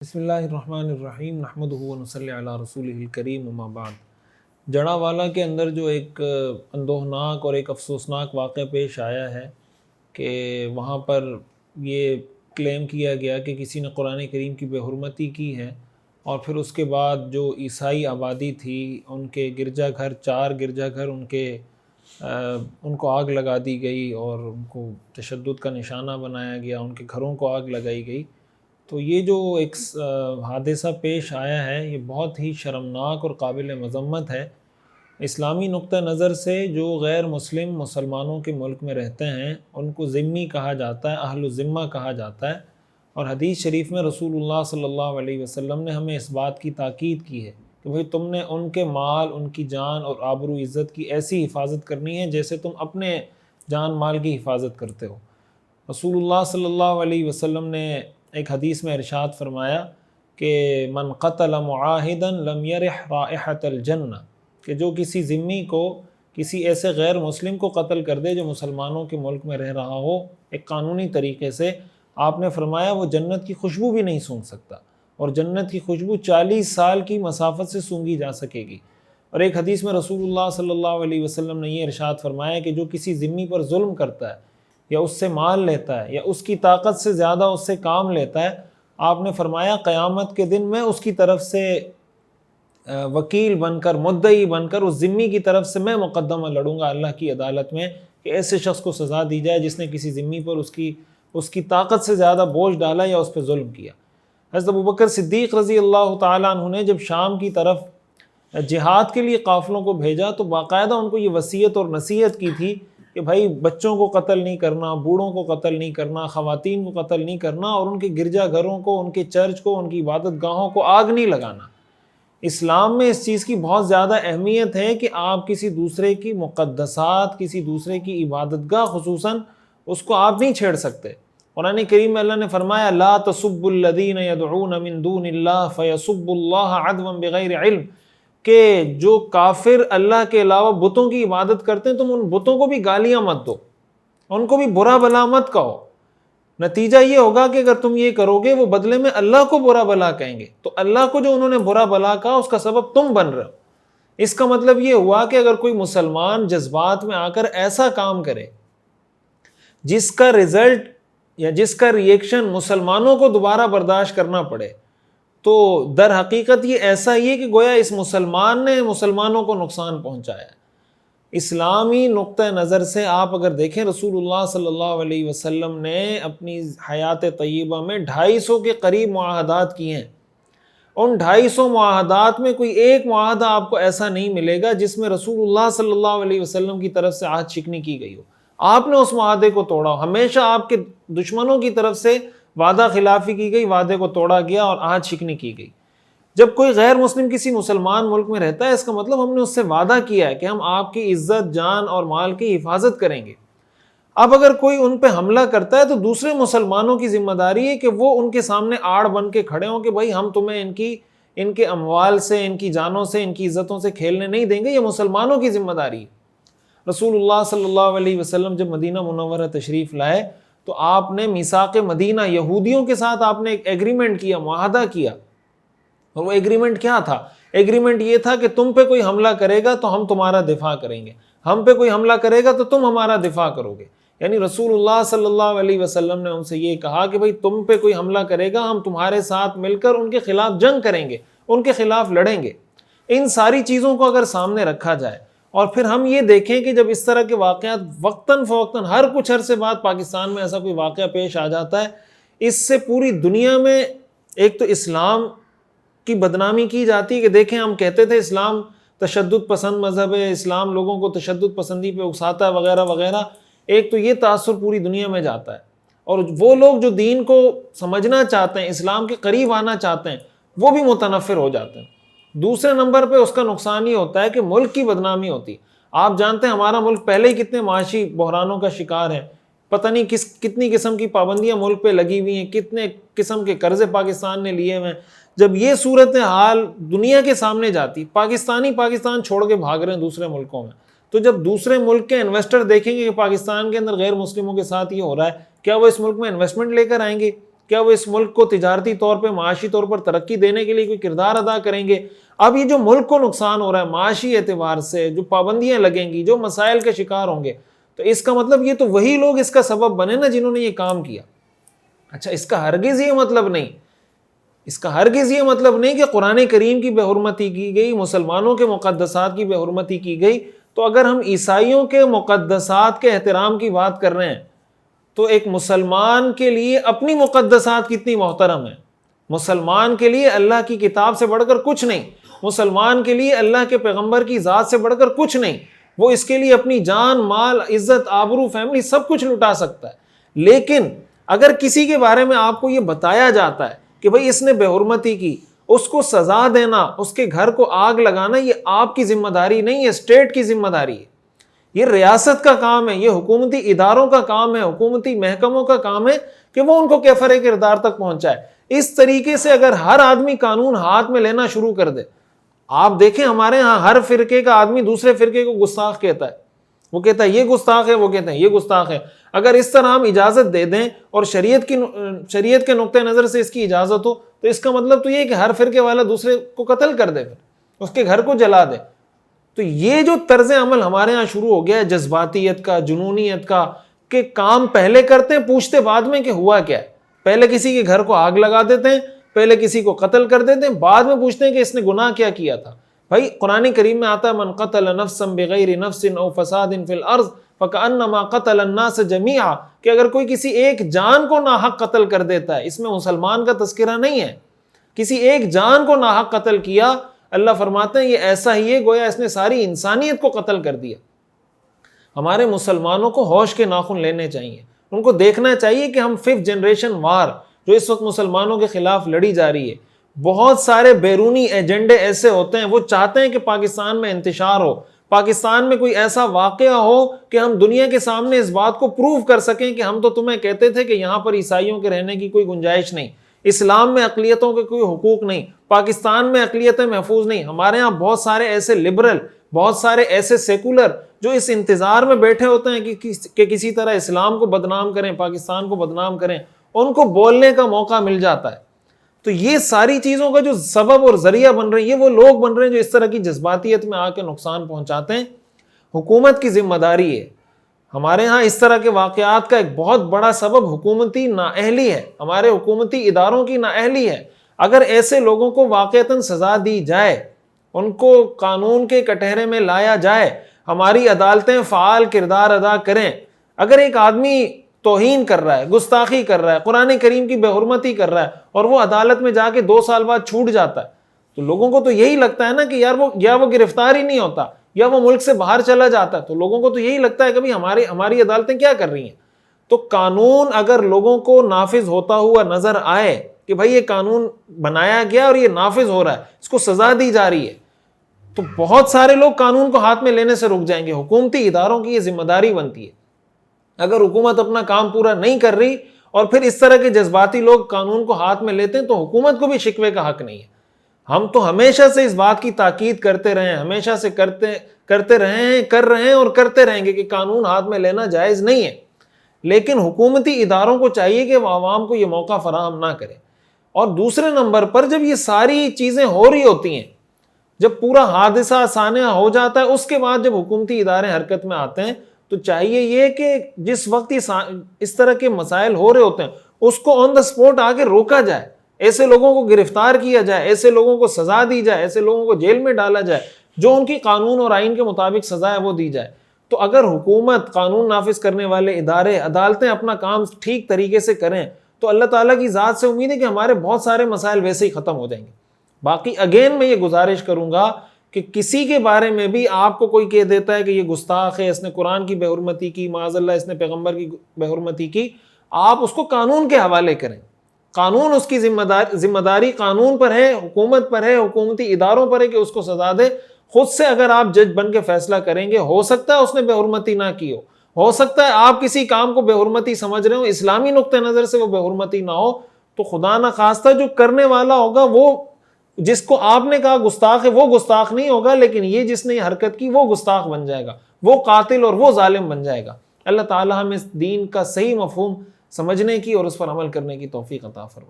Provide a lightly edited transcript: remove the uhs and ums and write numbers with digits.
بسم اللہ الرحمن الرحیم نحمدہ و نصلی علی رسولہ الکریم اما بعد۔ جڑا والا کے اندر جو ایک اندوہناک اور ایک افسوسناک واقعہ پیش آیا ہے کہ وہاں پر یہ کلیم کیا گیا کہ کسی نے قرآن کریم کی بے حرمتی کی ہے، اور پھر اس کے بعد جو عیسائی آبادی تھی ان کے گرجا گھر، 4 گرجا گھر ان کو آگ لگا دی گئی اور ان کو تشدد کا نشانہ بنایا گیا، ان کے گھروں کو آگ لگائی گئی۔ تو یہ جو ایک حادثہ پیش آیا ہے یہ بہت ہی شرمناک اور قابل مذمت ہے۔ اسلامی نقطہ نظر سے جو غیر مسلم مسلمانوں کے ملک میں رہتے ہیں ان کو ذمی کہا جاتا ہے، اہل الذمہ کہا جاتا ہے، اور حدیث شریف میں رسول اللہ صلی اللہ علیہ وسلم نے ہمیں اس بات کی تاکید کی ہے کہ بھئی تم نے ان کے مال، ان کی جان اور آبرو عزت کی ایسی حفاظت کرنی ہے جیسے تم اپنے جان مال کی حفاظت کرتے ہو۔ رسول اللہ صلی اللہ علیہ وسلم نے ایک حدیث میں ارشاد فرمایا کہ من قتل معاہدا لم یرح رائحۃ الجنہ، کہ جو کسی ذمی کو، کسی ایسے غیر مسلم کو قتل کر دے جو مسلمانوں کے ملک میں رہ رہا ہو ایک قانونی طریقے سے، آپ نے فرمایا وہ جنت کی خوشبو بھی نہیں سونگھ سکتا، اور جنت کی خوشبو 40 سال کی مسافت سے سونگھی جا سکے گی۔ اور ایک حدیث میں رسول اللہ صلی اللہ علیہ وسلم نے یہ ارشاد فرمایا کہ جو کسی ذمی پر ظلم کرتا ہے یا اس سے مال لیتا ہے یا اس کی طاقت سے زیادہ اس سے کام لیتا ہے، آپ نے فرمایا قیامت کے دن میں اس کی طرف سے وکیل بن کر، مدعی بن کر اس ذمی کی طرف سے میں مقدمہ لڑوں گا اللہ کی عدالت میں کہ ایسے شخص کو سزا دی جائے جس نے کسی ذمی پر اس کی طاقت سے زیادہ بوجھ ڈالا یا اس پہ ظلم کیا۔ حضرت ابوبکر صدیق رضی اللہ تعالیٰ عنہ نے جب شام کی طرف جہاد کے لیے قافلوں کو بھیجا تو باقاعدہ ان کو یہ وصیت اور نصیحت کی تھی کہ بھائی بچوں کو قتل نہیں کرنا، بوڑھوں کو قتل نہیں کرنا، خواتین کو قتل نہیں کرنا، اور ان کے گرجا گھروں کو، ان کے چرچ کو، ان کی عبادت گاہوں کو آگ نہیں لگانا۔ اسلام میں اس چیز کی بہت زیادہ اہمیت ہے کہ آپ کسی دوسرے کی مقدسات، کسی دوسرے کی عبادت گاہ خصوصاً اس کو آپ نہیں چھیڑ سکتے۔ قرآن کریم میں اللہ نے فرمایا لا تسبوا الذین یدعون من دون اللہ فیسبوا اللہ عدوا بغیر علم، کہ جو کافر اللہ کے علاوہ بتوں کی عبادت کرتے ہیں تم ان بتوں کو بھی گالیاں مت دو، ان کو بھی برا بلا مت کہو۔ نتیجہ یہ ہوگا کہ اگر تم یہ کرو گے وہ بدلے میں اللہ کو برا بلا کہیں گے، تو اللہ کو جو انہوں نے برا بلا کہا اس کا سبب تم بن رہے ہو۔ اس کا مطلب یہ ہوا کہ اگر کوئی مسلمان جذبات میں آ کر ایسا کام کرے جس کا رزلٹ یا جس کا ریئیکشن مسلمانوں کو دوبارہ برداشت کرنا پڑے، تو در حقیقت یہ ایسا ہی ہے کہ گویا اس مسلمان نے مسلمانوں کو نقصان پہنچایا ہے۔ اسلامی نقطہ نظر سے آپ اگر دیکھیں رسول اللہ صلی اللہ علیہ وسلم نے اپنی حیات طیبہ میں 250 کے قریب معاہدات کیے ہیں۔ ان 250 معاہدات میں کوئی ایک معاہدہ آپ کو ایسا نہیں ملے گا جس میں رسول اللہ صلی اللہ علیہ وسلم کی طرف سے عہد شکنی کی گئی ہو، آپ نے اس معاہدے کو توڑا ہو۔ ہمیشہ آپ کے دشمنوں کی طرف سے وعدہ خلافی کی گئی، وعدے کو توڑا گیا اور عہد شکنی کی گئی۔ جب کوئی غیر مسلم کسی مسلمان ملک میں رہتا ہے اس کا مطلب ہم نے اس سے وعدہ کیا ہے کہ ہم آپ کی عزت، جان اور مال کی حفاظت کریں گے۔ اب اگر کوئی ان پہ حملہ کرتا ہے تو دوسرے مسلمانوں کی ذمہ داری ہے کہ وہ ان کے سامنے آڑ بن کے کھڑے ہوں کہ بھائی ہم تمہیں ان کے اموال سے، ان کی جانوں سے، ان کی عزتوں سے کھیلنے نہیں دیں گے، یہ مسلمانوں کی ذمہ داری ہے۔ رسول اللہ صلی اللہ علیہ وسلم جب مدینہ منورہ تشریف لائے تو آپ نے میثاق مدینہ، یہودیوں کے ساتھ آپ نے ایک ایگریمنٹ کیا، معاہدہ کیا، اور وہ ایگریمنٹ کیا تھا؟ ایگریمنٹ یہ تھا کہ تم پہ کوئی حملہ کرے گا تو ہم تمہارا دفاع کریں گے، ہم پہ کوئی حملہ کرے گا تو تم ہمارا دفاع کرو گے۔ یعنی رسول اللہ صلی اللہ علیہ وسلم نے ان سے یہ کہا کہ بھئی تم پہ کوئی حملہ کرے گا ہم تمہارے ساتھ مل کر ان کے خلاف جنگ کریں گے، ان کے خلاف لڑیں گے۔ ان ساری چیزوں کو اگر سامنے رکھا جائے اور پھر ہم یہ دیکھیں کہ جب اس طرح کے واقعات وقتاً فوقتاً ہر کچھ عرصے بعد پاکستان میں ایسا کوئی واقعہ پیش آ جاتا ہے، اس سے پوری دنیا میں ایک تو اسلام کی بدنامی کی جاتی ہے کہ دیکھیں ہم کہتے تھے اسلام تشدد پسند مذہب ہے، اسلام لوگوں کو تشدد پسندی پہ اکساتا ہے وغیرہ وغیرہ، ایک تو یہ تاثر پوری دنیا میں جاتا ہے، اور وہ لوگ جو دین کو سمجھنا چاہتے ہیں، اسلام کے قریب آنا چاہتے ہیں، وہ بھی متنفر ہو جاتے ہیں۔ دوسرے نمبر پہ اس کا نقصان یہ ہوتا ہے کہ ملک کی بدنامی ہوتی ہے۔ آپ جانتے ہیں ہمارا ملک پہلے ہی کتنے معاشی بحرانوں کا شکار ہے، پتہ نہیں کتنی قسم کی پابندیاں ملک پہ لگی ہوئی ہیں، کتنے قسم کے قرضے پاکستان نے لیے ہوئے ہیں۔ جب یہ صورتحال دنیا کے سامنے جاتی، پاکستان چھوڑ کے بھاگ رہے ہیں دوسرے ملکوں میں، تو جب دوسرے ملک کے انویسٹر دیکھیں گے کہ پاکستان کے اندر غیر مسلموں کے ساتھ یہ ہو رہا ہے، کیا وہ اس ملک میں انویسٹمنٹ لے کر آئیں گے؟ کیا وہ اس ملک کو تجارتی طور پہ معاشی طور پر ترقی دینے کے لیے کوئی کردار ادا کریں گے؟ اب یہ جو ملک کو نقصان ہو رہا ہے معاشی اعتبار سے، جو پابندیاں لگیں گی، جو مسائل کے شکار ہوں گے، تو اس کا مطلب یہ تو وہی لوگ اس کا سبب بنے نا جنہوں نے یہ کام کیا۔ اچھا، اس کا ہرگز یہ مطلب نہیں، اس کا ہرگز یہ مطلب نہیں کہ قرآن کریم کی بے حرمتی کی گئی، مسلمانوں کے مقدسات کی بے حرمتی کی گئی۔ تو اگر ہم عیسائیوں کے مقدسات کے احترام کی بات کر رہے ہیں تو ایک مسلمان کے لیے اپنی مقدسات کتنی محترم ہیں۔ مسلمان کے لیے اللہ کی کتاب سے بڑھ کر کچھ نہیں، مسلمان کے لیے اللہ کے پیغمبر کی ذات سے بڑھ کر کچھ نہیں، وہ اس کے لیے اپنی جان، مال، عزت، آبرو، فیملی سب کچھ لٹا سکتا ہے۔ لیکن اگر کسی کے بارے میں آپ کو یہ بتایا جاتا ہے کہ بھئی اس نے بے حرمتی کی، اس کو سزا دینا، اس کے گھر کو آگ لگانا، یہ آپ کی ذمہ داری نہیں ہے، اسٹیٹ کی ذمہ داری ہے، یہ ریاست کا کام ہے، یہ حکومتی اداروں کا کام ہے، حکومتی محکموں کا کام ہے کہ وہ ان کو کیفر کردار تک پہنچائے۔ اس طریقے سے اگر ہر آدمی قانون ہاتھ میں لینا شروع کر دے، آپ دیکھیں ہمارے ہاں ہر فرقے کا آدمی دوسرے فرقے کو گستاخ کہتا ہے، وہ کہتا ہے یہ گستاخ ہے، وہ کہتے ہیں یہ گستاخ ہے۔ اگر اس طرح ہم اجازت دے دیں اور شریعت کے نقطہ نظر سے اس کی اجازت ہو تو اس کا مطلب تو یہ ہے کہ ہر فرقے والا دوسرے کو قتل کر دے، پھر اس کے گھر کو جلا دے۔ تو یہ جو طرز عمل ہمارے ہاں شروع ہو گیا ہے جذباتیت کا، جنونیت کا، کہ کام پہلے کرتے ہیں پوچھتے بعد میں کہ ہوا کیا ہے۔ پہلے کسی کے گھر کو آگ لگا دیتے ہیں، پہلے کسی کو قتل کر دیتے ہیں، بعد میں پوچھتے ہیں کہ اس نے گناہ کیا کیا تھا۔ بھائی قرآن کریم میں آتا ہے من قتل نفسا بغیر نفس او فساد فی الارض فکأنما قتل الناس جمیعا، کہ اگر کوئی کسی ایک جان کو ناحق قتل کر دیتا ہے، اس میں مسلمان کا تذکرہ نہیں ہے، کسی ایک جان کو ناحق قتل کیا، اللہ فرماتے ہیں یہ ایسا ہی ہے گویا اس نے ساری انسانیت کو قتل کر دیا۔ ہمارے مسلمانوں کو ہوش کے ناخن لینے چاہیے، ان کو دیکھنا چاہیے کہ ہم 5th جنریشن وار جو اس وقت مسلمانوں کے خلاف لڑی جا رہی ہے، بہت سارے بیرونی ایجنڈے ایسے ہوتے ہیں، وہ چاہتے ہیں کہ پاکستان میں انتشار ہو، پاکستان میں کوئی ایسا واقعہ ہو کہ ہم دنیا کے سامنے اس بات کو پروف کر سکیں کہ ہم تو تمہیں کہتے تھے کہ یہاں پر عیسائیوں کے رہنے کی کوئی گنجائش نہیں، اسلام میں اقلیتوں کے کوئی حقوق نہیں، پاکستان میں اقلیتیں محفوظ نہیں۔ ہمارے ہاں بہت سارے ایسے لبرل، بہت سارے ایسے سیکولر جو اس انتظار میں بیٹھے ہوتے ہیں کہ کسی طرح اسلام کو بدنام کریں، پاکستان کو بدنام کریں، ان کو بولنے کا موقع مل جاتا ہے۔ تو یہ ساری چیزوں کا جو سبب اور ذریعہ بن رہے ہیں، یہ وہ لوگ بن رہے ہیں جو اس طرح کی جذباتیت میں آ کے نقصان پہنچاتے ہیں۔ حکومت کی ذمہ داری ہے، ہمارے ہاں اس طرح کے واقعات کا ایک بہت بڑا سبب حکومتی نااہلی ہے، ہمارے حکومتی اداروں کی نااہلی ہے۔ اگر ایسے لوگوں کو واقعتاً سزا دی جائے، ان کو قانون کے کٹہرے میں لایا جائے، ہماری عدالتیں فعال کردار ادا کریں۔ اگر ایک آدمی توہین کر رہا ہے، گستاخی کر رہا ہے، قرآن کریم کی بے حرمتی کر رہا ہے اور وہ عدالت میں جا کے 2 سال بعد چھوٹ جاتا ہے، تو لوگوں کو تو یہی لگتا ہے نا کہ یا وہ گرفتار ہی نہیں ہوتا یا وہ ملک سے باہر چلا جاتا ہے، تو لوگوں کو تو یہی لگتا ہے کہ بھئی ہماری عدالتیں کیا کر رہی ہیں۔ تو قانون اگر لوگوں کو نافذ ہوتا ہوا نظر آئے کہ بھئی یہ قانون بنایا گیا اور یہ نافذ ہو رہا ہے، اس کو سزا دی جا رہی ہے، تو بہت سارے لوگ قانون کو ہاتھ میں لینے سے رک جائیں گے۔ حکومتی اداروں کی یہ ذمہ داری بنتی ہے، اگر حکومت اپنا کام پورا نہیں کر رہی اور پھر اس طرح کے جذباتی لوگ قانون کو ہاتھ میں لیتے ہیں تو حکومت کو بھی شکوے کا حق نہیں ہے۔ ہم تو ہمیشہ سے اس بات کی تاکید کرتے رہے ہیں، ہمیشہ سے کرتے رہے ہیں، کر رہے ہیں اور کرتے رہیں گے کہ قانون ہاتھ میں لینا جائز نہیں ہے، لیکن حکومتی اداروں کو چاہیے کہ وہ عوام کو یہ موقع فراہم نہ کریں۔ اور دوسرے نمبر پر جب یہ ساری چیزیں ہو رہی ہوتی ہیں، جب پورا حادثہ سانحہ ہو جاتا ہے، اس کے بعد جب حکومتی ادارے حرکت میں آتے ہیں تو چاہیے یہ کہ جس وقت اس طرح کے مسائل ہو رہے ہوتے ہیں اس کو آن دا اسپوٹ آ کے روکا جائے، ایسے لوگوں کو گرفتار کیا جائے، ایسے لوگوں کو سزا دی جائے، ایسے لوگوں کو جیل میں ڈالا جائے، جو ان کی قانون اور آئین کے مطابق سزا ہے وہ دی جائے۔ تو اگر حکومت، قانون نافذ کرنے والے ادارے، عدالتیں اپنا کام ٹھیک طریقے سے کریں تو اللہ تعالیٰ کی ذات سے امید ہے کہ ہمارے بہت سارے مسائل ویسے ہی ختم ہو جائیں گے۔ باقی اگین میں یہ گزارش کروں گا کہ کسی کے بارے میں بھی آپ کو کوئی کہہ دیتا ہے کہ یہ گستاخ ہے، اس نے قرآن کی بے حرمتی کی، معاذ اللہ اس نے پیغمبر کی بے حرمتی کی، آپ اس کو قانون کے حوالے کریں۔ قانون اس کی ذمہ داری قانون پر ہے، حکومت پر ہے، حکومتی اداروں پر ہے کہ اس کو سزا دے۔ خود سے اگر آپ جج بن کے فیصلہ کریں گے، ہو سکتا ہے اس نے بے حرمتی نہ کی ہو سکتا ہے آپ کسی کام کو بے حرمتی سمجھ رہے ہو، اسلامی نقطہ نظر سے وہ بے حرمتی نہ ہو، تو خدا نہ خواستہ جو کرنے والا ہوگا، وہ جس کو آپ نے کہا گستاخ ہے وہ گستاخ نہیں ہوگا، لیکن یہ جس نے یہ حرکت کی وہ گستاخ بن جائے گا، وہ قاتل اور وہ ظالم بن جائے گا۔ اللہ تعالی ہمیں اس دین کا صحیح مفہوم سمجھنے کی اور اس پر عمل کرنے کی توفیق عطا فرمائے.